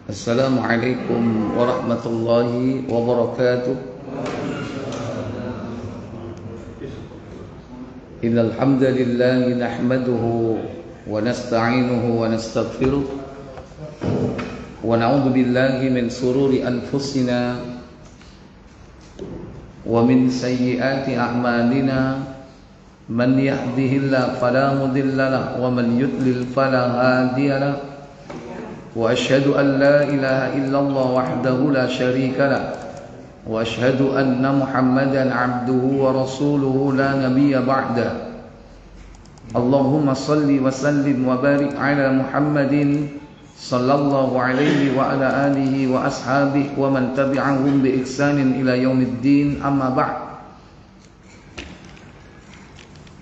Assalamualaikum warahmatullahi wabarakatuh. Innal hamdalillah nahmaduhu wa nasta'inuhu wa nastaghfiruh wa na'udzu billahi min sururi anfusina wa min sayyiati a'malina man yahdihillahu fala mudilla lahu wa man yudlil fala hadiya lahu. وأشهد أن لا إله إلا الله وحده لا شريك له وأشهد أن محمدا عبده ورسوله لا نبي بعده اللهم صل وسلم وبارك على محمد صلى الله عليه وعلى آله وأصحابه ومن تبعهم بإحسان إلى يوم الدين أما بعد.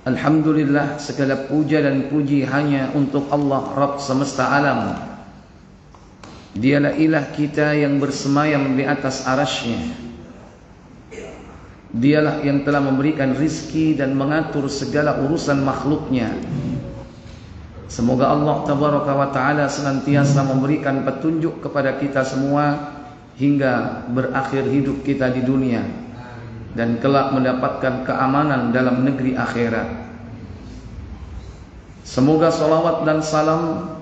Alhamdulillah, segala puja dan puji hanya untuk Allah Rabb semesta alam. Dialah ilah kita yang bersemayam di atas arasy-Nya. Dialah yang telah memberikan rizki dan mengatur segala urusan makhluknya. Semoga Allah Tabaraka wa Ta'ala senantiasa memberikan petunjuk kepada kita semua hingga berakhir hidup kita di dunia dan kelak mendapatkan keamanan dalam negeri akhirat. Semoga salawat dan salam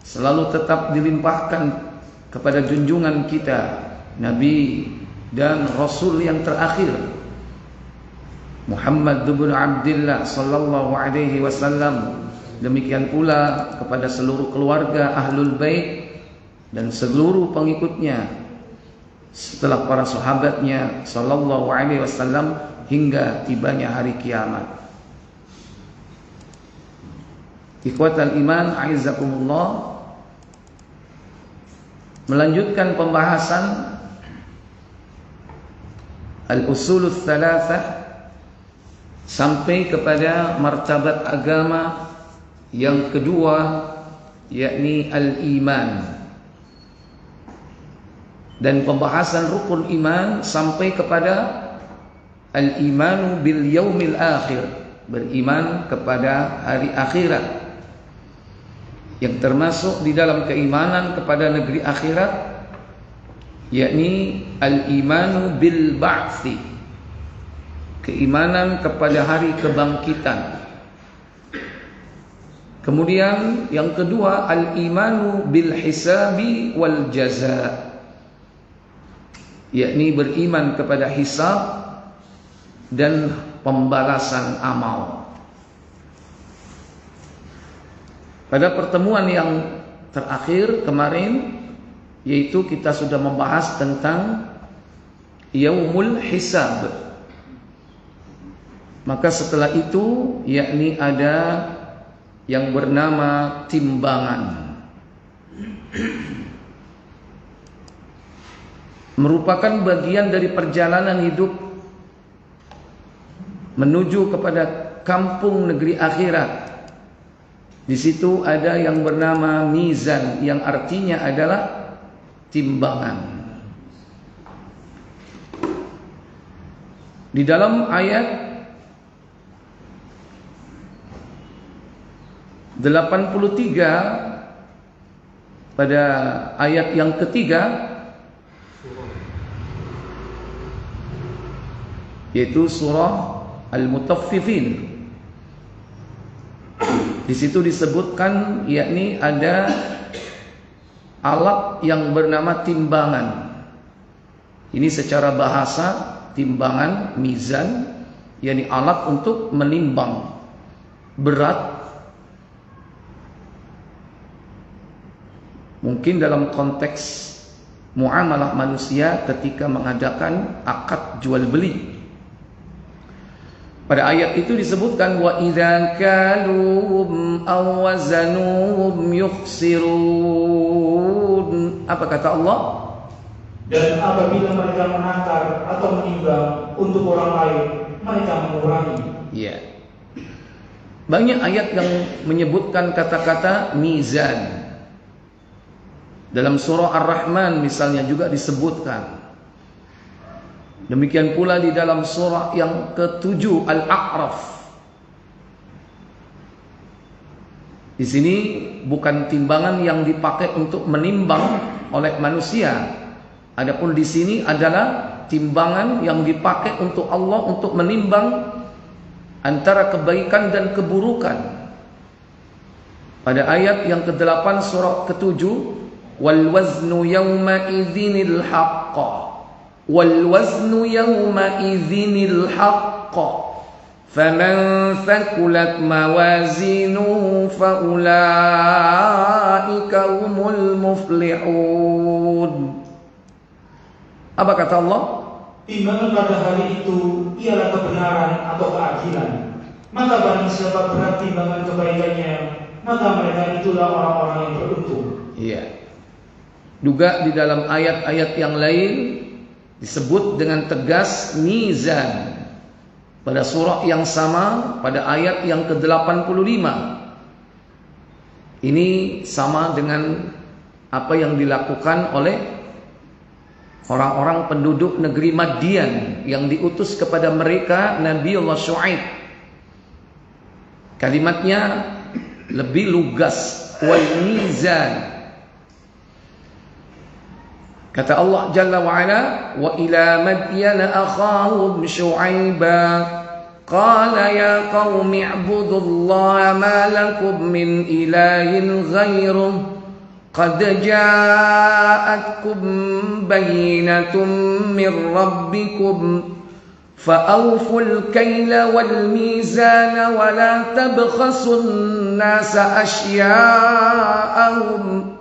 selalu tetap dilimpahkan kepada junjungan kita, Nabi dan Rasul yang terakhir, Muhammad bin Abdullah sallallahu alaihi wasallam. Demikian pula kepada seluruh keluarga Ahlul Bait dan seluruh pengikutnya setelah para sahabatnya sallallahu alaihi wasallam hingga tibanya hari kiamat. Ikhwatal iman, a'izzakumullah. Melanjutkan pembahasan Al-Usulul Thalathah sampai kepada martabat agama yang kedua, yakni Al-Iman, dan pembahasan rukun iman sampai kepada Al-Imanu bil Yaumil Akhir, beriman kepada hari akhirat, yang termasuk di dalam keimanan kepada negeri akhirat, yakni al-imanu bil ba'thi, keimanan kepada hari kebangkitan. Kemudian yang kedua, al-imanu bil hisabi wal jaza, yakni beriman kepada hisab dan pembalasan amal. Pada pertemuan yang terakhir kemarin, yaitu kita sudah membahas tentang Yaumul Hisab. Maka setelah itu, yakni ada yang bernama timbangan. Merupakan bagian dari perjalanan hidup menuju kepada kampung negeri akhirat. Di situ ada yang bernama mizan, yang artinya adalah timbangan. Di dalam ayat 83 pada ayat yang ketiga, yaitu surah Al-Mutaffifin. Di situ disebutkan, yakni ada alat yang bernama timbangan. Ini secara bahasa timbangan, mizan, yakni alat untuk menimbang berat. Mungkin dalam konteks muamalah manusia ketika mengadakan akad jual beli. Pada ayat itu disebutkan wa idza kaluhum aw wazanuhum yukhsirun. Apa kata Allah? Dan apabila mereka menakar atau menimbang untuk orang lain, mereka mengurangi. Ya. Banyak ayat yang menyebutkan kata-kata mizan. Dalam surah Ar-Rahman misalnya juga disebutkan. Demikian pula di dalam surah yang ke-7 Al-A'raf. Di sini bukan timbangan yang dipakai untuk menimbang oleh manusia. Adapun di sini adalah timbangan yang dipakai untuk Allah untuk menimbang antara kebaikan dan keburukan. Pada ayat yang ke-8 surah ke-7, wal waznu yawma idzinil haqq. Wal waznu yawma idzinil haqq. فمن ثقلت موازينه فأولئك هم المفلحون. Apa kata Allah? Timbangan pada hari itu ialah kebenaran atau keadilan. Maka barang siapa berat timbangan kebaikannya, maka mereka itulah orang-orang yang beruntung. Iya. Juga di dalam ayat-ayat yang lain disebut dengan tegas mizan. Pada surah yang sama, pada ayat yang ke-85. Ini sama dengan apa yang dilakukan oleh orang-orang penduduk negeri Madian yang diutus kepada mereka Nabiullah Syuaib. Kalimatnya lebih lugas, wal mizan. Kata Allah Jalla wa Ala, wa ila Madyan akhahum Syu'aiba qala ya qaumi ibudullaha ma lakum min ilahin ghairuh qad ja'atkum bayyinatun min rabbikum fa'awful kayla wal mizana wa la tabkhasun nasa asya'ahum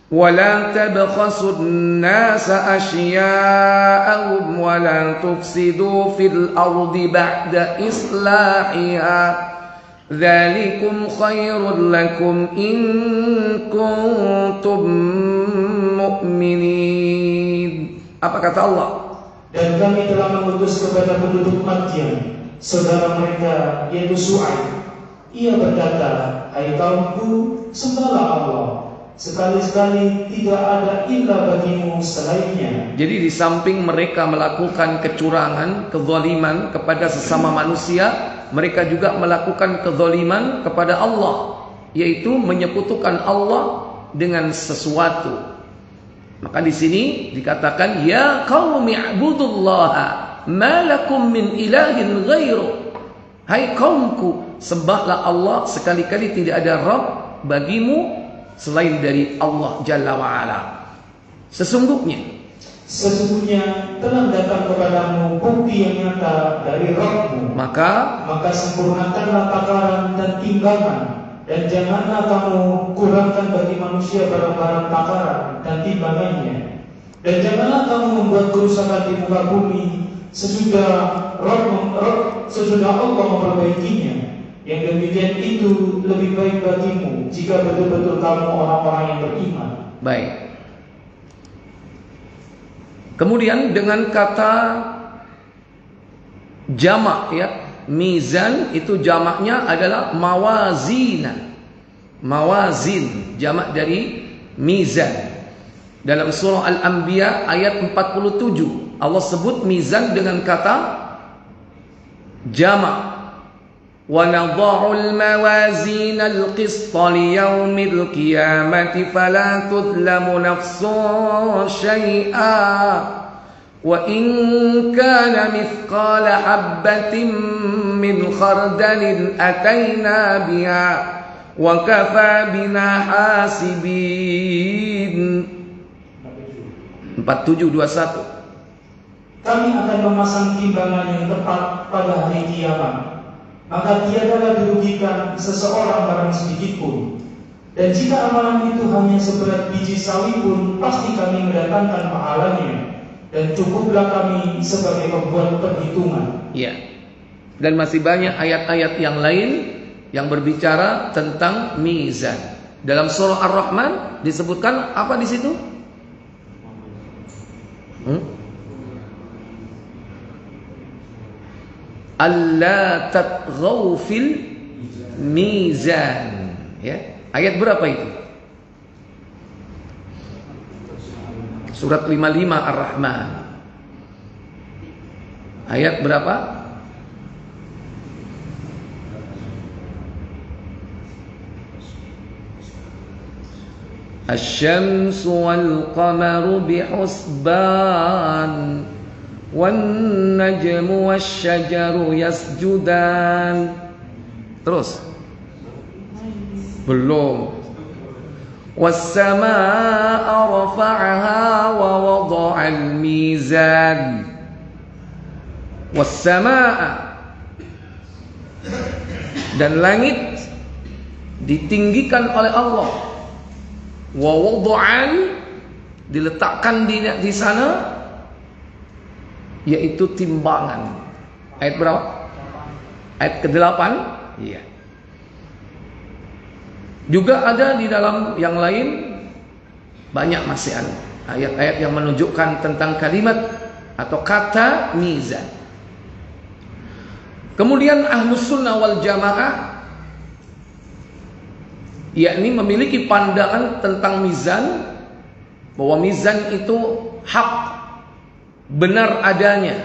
ولا تبخسوا الناس أشياءهم ولا تفسدوا في الأرض بعد إصلاحها ذلكم خير لكم إن كنتم مؤمنين. Apa kata Allah? Dan kami telah mengutus kepada penduduk Madyan saudara mereka yaitu Syuaib. Ia berkata, hai kaumku, sembahlah Allah. Sekali-sekali tidak ada ilah bagimu selainnya. Jadi di samping mereka melakukan kecurangan, kezaliman kepada sesama manusia, mereka juga melakukan kezaliman kepada Allah, yaitu menyekutukan Allah dengan sesuatu. Maka di sini dikatakan ya qaumi ibudullaha ma lakum min ilahin ghairu. Hai kaumku, sembahlah Allah, sekali-kali tidak ada Rabb bagimu selain dari Allah Jalla wa'ala. Sesungguhnya telah datang kepadamu bukti yang nyata dari Rabbmu. Maka sempurnakanlah takaran dan timbangan, dan janganlah kamu kurangkan bagi manusia barang-barang takaran dan timbangannya. Dan janganlah kamu membuat kerusakan di muka bumi sesudah Allah memperbaikinya. Yang demikian itu lebih baik bagimu jika betul-betul kamu orang-orang yang beriman. Baik. Kemudian dengan kata jamak, ya, mizan itu jamaknya adalah mawazina. Mawazin, jamak dari mizan. Dalam surah Al-Anbiya ayat 47 Allah sebut mizan dengan kata jamak. وَنَضَعُ الْمَوَازِينَ الْقِسْطَ لِيَوْمِ الْقِيَامَةِ فَلَا تُظْلَمُ نَفْسٌ شَيْئًا وَإِنْ كَانَ مِثْقَالَ حَبَّةٍ مِّنْ خَرْدَلٍ أَتَيْنَا بِهَا وَكَفَى بِنَا حَاسِبِينَ. 4721. Kami akan memasang timbangan yang tepat pada hari kiamat. Maka tiadalah dirugikan seseorang barang sedikit pun. Dan jika amalan itu hanya seberat biji sawi pun, pasti kami mendatangkan pahalanya. Dan cukuplah kami sebagai pembuat perhitungan. Ya. Dan masih banyak ayat-ayat yang lain yang berbicara tentang mizan. Dalam surah Ar-Rahman disebutkan apa di situ? Alla tatghaw fil mizan. Ya, ayat berapa itu? Surat 55 Ar-Rahman. Ayat berapa? Asy-syamsu wal qamaru bihusban wan najmu wasyajaru yasjudan. Terus. Belum. Was-samaa'a rafa'aha wa wada'al mizan. Was-samaa'a, dan langit ditinggikan oleh Allah. Wa wada'al, diletakkan di sana, yaitu timbangan. Ayat berapa? Ayat ke-8. Iya. Juga ada di dalam yang lain, banyak masih ada ayat-ayat yang menunjukkan tentang kalimat atau kata mizan. Kemudian Ahlus Sunnah wal Jamaah yakni memiliki pandangan tentang mizan, bahwa mizan itu hak, benar adanya.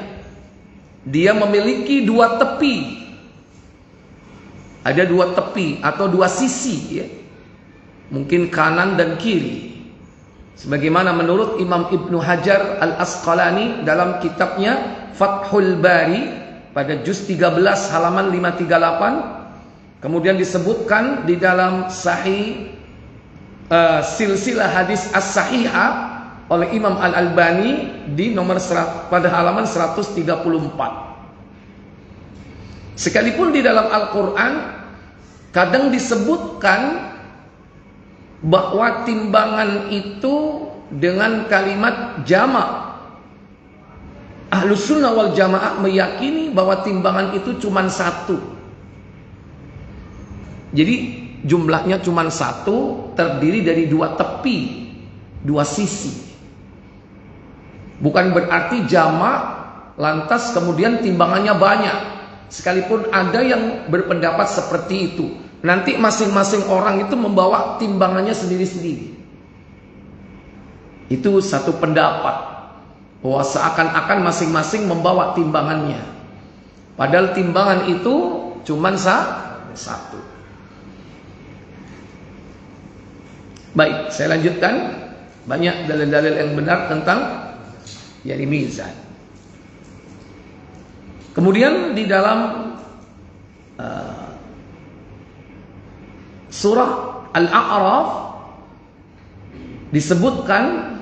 Dia memiliki dua tepi. Ada dua tepi atau dua sisi, ya. Mungkin kanan dan kiri. Sebagaimana menurut Imam Ibnu Hajar Al-Asqalani dalam kitabnya Fathul Bari pada juz 13 halaman 538, kemudian disebutkan di dalam sahih silsilah hadis as-sahihah oleh Imam Al-Albani di nomor pada halaman 134. Sekalipun di dalam Al-Quran kadang disebutkan bahwa timbangan itu dengan kalimat jamak, Ahlus Sunnah wal Jamaah meyakini bahwa timbangan itu cuma satu. Jadi jumlahnya cuma satu, terdiri dari dua tepi, dua sisi. Bukan berarti jamak lantas kemudian timbangannya banyak. Sekalipun ada yang berpendapat seperti itu, nanti masing-masing orang itu membawa timbangannya sendiri-sendiri. Itu satu pendapat, bahwa seakan-akan masing-masing membawa timbangannya, padahal timbangan itu cuma satu. Baik, saya lanjutkan. Banyak dalil-dalil yang benar tentang yakni mizan. Kemudian di dalam surah Al-A'raf disebutkan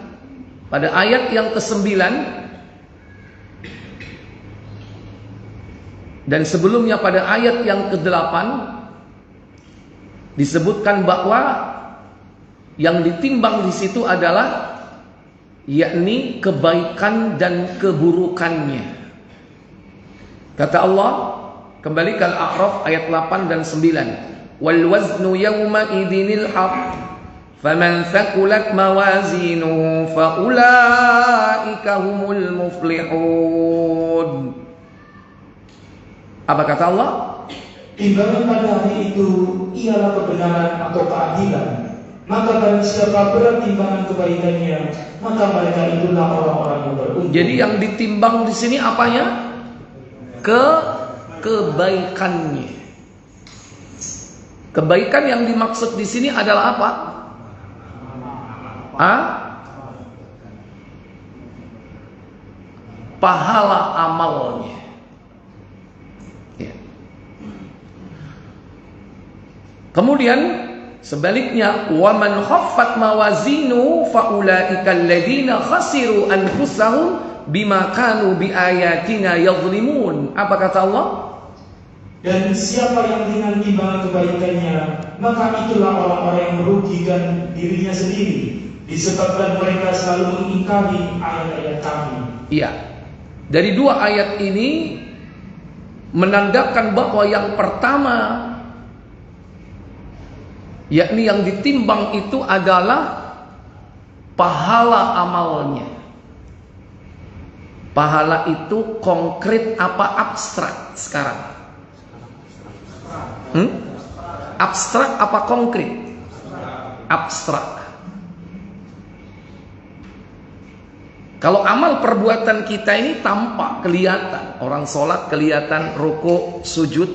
pada ayat yang ke-9 dan sebelumnya pada ayat yang ke-8 disebutkan bahwa yang ditimbang di situ adalah yakni kebaikan dan keburukannya. Kata Allah kembali ke Al-A'raf ayat 8 dan 9. Wal waznu yawma idinil haq faman thaqulat mawazinuhu faulaika humul muflihun. Apa kata Allah? Timbangan pada hari itu ialah kebenaran atau keadilan. Maka barang siapa berat timbangan kebaikannya, maka mereka itulah orang-orang yang beruntung. Jadi yang ditimbang di sini apanya? Kebaikannya. Kebaikan yang dimaksud di sini adalah apa? Pahala amalnya. Ya. Kemudian sebaliknya, wa man khaffat mawazinu faulaika alladziina khasiru anfusahum bima kanu biayatina yadhlimun. Apa kata Allah? Dan siapa yang ringan timbangan kebaikannya, maka itulah orang-orang yang merugikan dirinya sendiri, disebabkan mereka selalu mengingkari ayat-ayat kami. Iya. Dari dua ayat ini menandakan bahwa yang pertama, yakni yang ditimbang itu adalah pahala amalnya. Pahala itu konkret apa abstrak sekarang? Abstrak apa konkret? Abstrak. Kalau amal perbuatan kita ini tampak, kelihatan. Orang sholat kelihatan, rukuk, sujud.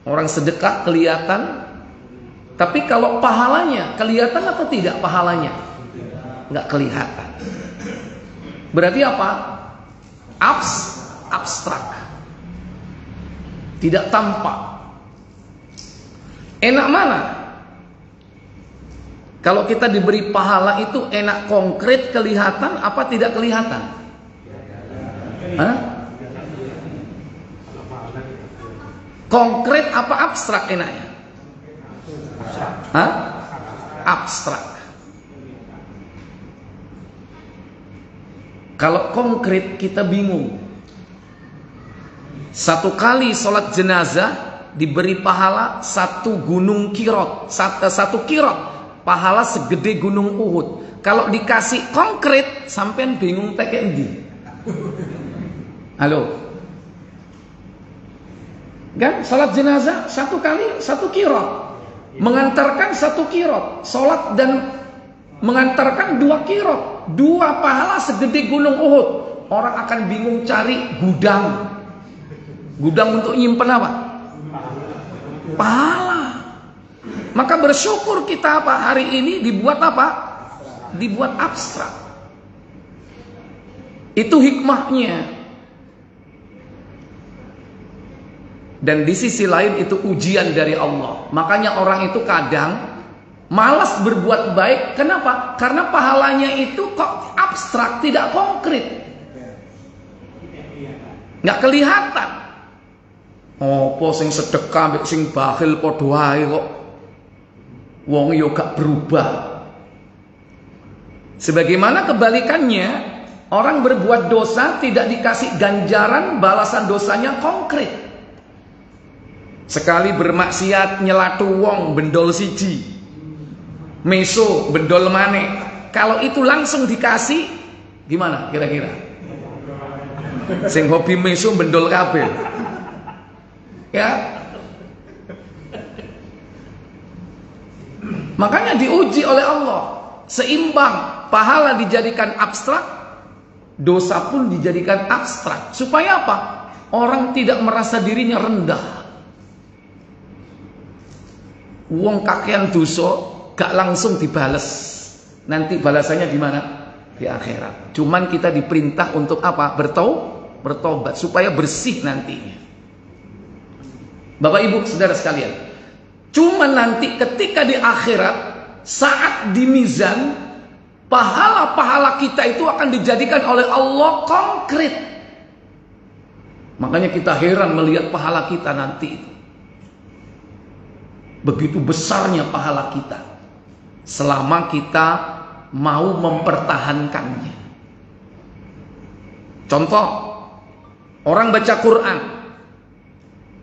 Orang sedekah kelihatan. Tapi kalau pahalanya kelihatan atau tidak pahalanya? Nggak kelihatan. Berarti apa? Abstrak. Tidak tampak. Enak mana? Kalau kita diberi pahala itu enak konkret kelihatan apa tidak kelihatan? Hah? Konkret apa abstrak enaknya? Hah? Abstrak. Kalau konkret kita bingung. Satu kali sholat jenazah diberi pahala 1 gunung kirot, 1 kirot, pahala segede gunung Uhud. Kalau dikasih konkret, sampean bingung teke endi. Halo. Kan sholat jenazah 1 kali 1 kirot, mengantarkan 1 kirot, sholat dan mengantarkan 2 kirot, 2 pahala segede gunung Uhud. Orang akan bingung cari gudang untuk nyimpen apa? Pahala. Maka bersyukur kita apa? Hari ini dibuat apa? Dibuat abstrak. Itu hikmahnya. Dan di sisi lain itu ujian dari Allah. Makanya orang itu kadang malas berbuat baik. Kenapa? Karena pahalanya itu kok abstrak, tidak konkret. Nggak kelihatan. Apa sing sedekah mbek sing bakhil padha wae kok. Wong yo gak berubah. Sebagaimana kebalikannya, orang berbuat dosa tidak dikasih ganjaran, balasan dosanya konkret. Sekali bermaksiat nyelatu wong bendol siji, meso bendol maneh. Kalau itu langsung dikasih, gimana kira-kira? Sing hobi meso bendol kabeh. Ya. Makanya diuji oleh Allah, seimbang, pahala dijadikan abstrak, dosa pun dijadikan abstrak. Supaya apa? Orang tidak merasa dirinya rendah. Wong kakean dosa gak langsung dibales. Nanti balasannya di mana? Di akhirat. Cuman kita diperintah untuk apa? Bertobat supaya bersih nantinya. Bapak Ibu saudara sekalian, cuman nanti ketika di akhirat, saat di mizan, pahala-pahala kita itu akan dijadikan oleh Allah konkret. Makanya kita heran melihat pahala kita nanti itu. Begitu besarnya pahala kita, selama kita mau mempertahankannya. Contoh, orang baca Quran.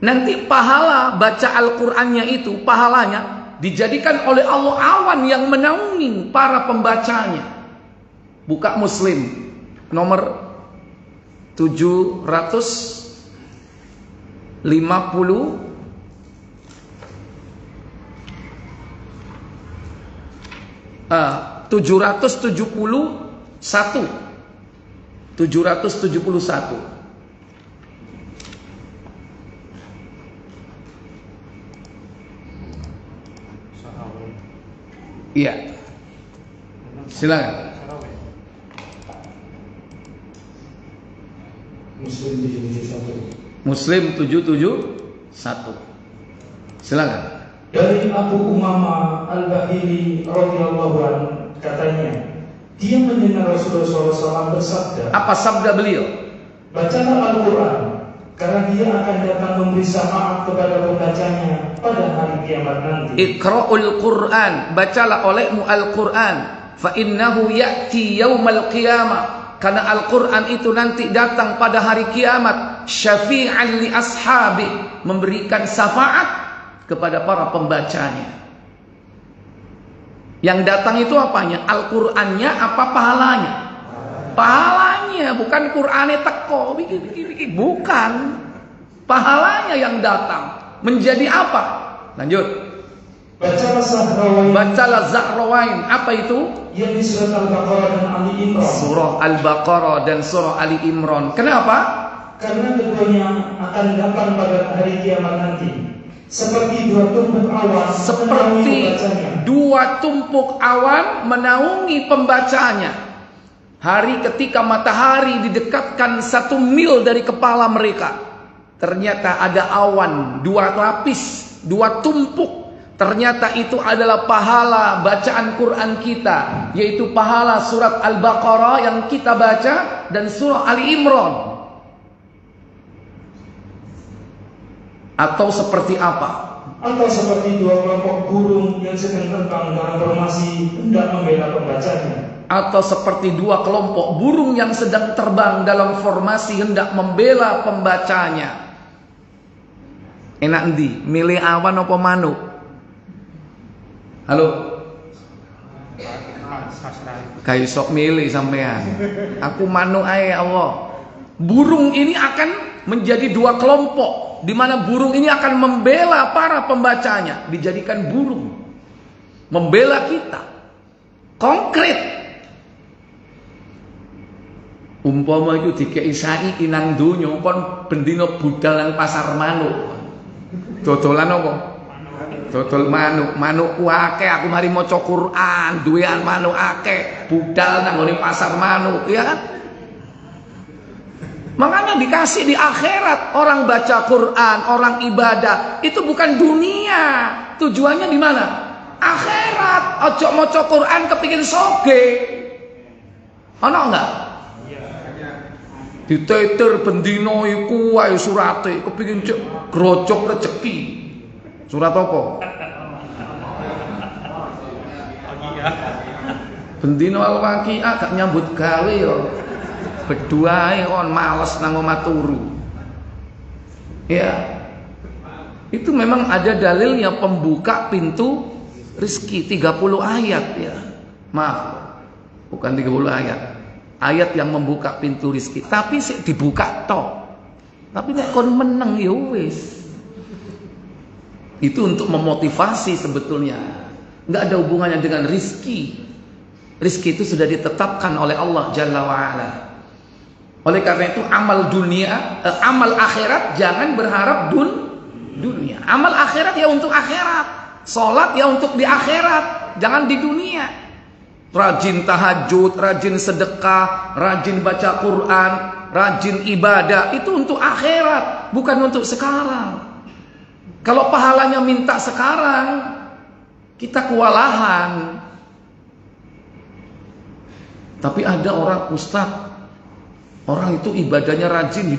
Nanti pahala baca Al-Qur'annya itu, pahalanya dijadikan oleh Allah awan yang menaungi para pembacanya. Buka Muslim nomor 751. Iya. Silakan. Muslim 771. Silakan. Dari Abu Umamah Al-Bahili radhiyallahu anhu katanya, dia mendengar Rasulullah SAW bersabda. Apa sabda beliau? Bacalah Al-Quran, karena dia akan datang memberi syafaat kepada pembacanya pada hari kiamat nanti. Iqra'ul Quran, bacalah olehmu Al-Quran, fa innahu ya'ti yaumal qiyamah, karena Al-Quran itu nanti datang pada hari kiamat, syafi'an li ashabi, memberikan syafaat kepada para pembacanya. Yang datang itu apanya? Al-Qur'annya apa pahalanya? Pahalanya, bukan Qur'ane teko bikin. Bukan. Pahalanya yang datang. Menjadi apa? Lanjut. Bacalah Zahrawain. Apa itu? Yang di surat Al-Baqarah dan Ali Imran. Surah Al-Baqarah dan surah Ali Imran. Kenapa? Karena keduanya akan datang pada hari kiamat nanti. seperti dua tumpuk awan menaungi pembacanya. Hari ketika matahari didekatkan 1 mil dari kepala mereka, ternyata ada awan 2 lapis, 2 tumpuk. Ternyata itu adalah pahala bacaan Quran kita, yaitu pahala surat Al-Baqarah yang kita baca dan surah Ali Imran. Atau seperti apa? Atau seperti 2 kelompok burung yang sedang terbang dalam formasi hendak membela pembacanya. Atau seperti 2 kelompok burung yang sedang terbang dalam formasi hendak membela pembacanya. Enak ndi? Milih awan apa manuk? Halo? Kayak sok milih sampean. Aku manuk ae Allah. Burung ini akan menjadi 2 kelompok, di mana burung ini akan membela para pembacanya, dijadikan burung membela kita. Konkret. Umpama itu dikei saiki nang donya kon bendina budal nang pasar manuk. Dodolan apa? Dodol manuk. Manukku akeh, aku mari maca Quran, duwean manuk akeh, budal nang ngene pasar manuk, ya kan? Makanya dikasih di akhirat. Orang baca Quran, orang ibadah, itu bukan dunia. Tujuannya di mana? Akhirat. Ojo maca Quran kepingin soge. Ono enggak? Diteter bendino iku wae surate kepingin grojok rezeki. Surat apa? Bendino Al-Waqiah gak nyambut gawe yo. Berduae kon males nang omah turu. Ya. Itu memang ada dalilnya pembuka pintu rezeki 30 ayat ya. Maaf. Bukan 30 ayat. Ayat yang membuka pintu rezeki, tapi sik dibuka tok. Tapi nek kon meneng ya wis. Itu untuk memotivasi sebetulnya. Enggak ada hubungannya dengan rezeki. Rezeki itu sudah ditetapkan oleh Allah Jalla wa Ala. Oleh karena itu amal akhirat jangan berharap dunia. Amal akhirat ya untuk akhirat. Salat ya untuk di akhirat, jangan di dunia. Rajin tahajud, rajin sedekah, rajin baca Quran, rajin ibadah, itu untuk akhirat, bukan untuk sekarang. Kalau pahalanya minta sekarang, kita kewalahan. Tapi ada orang ustaz, orang itu ibadahnya rajin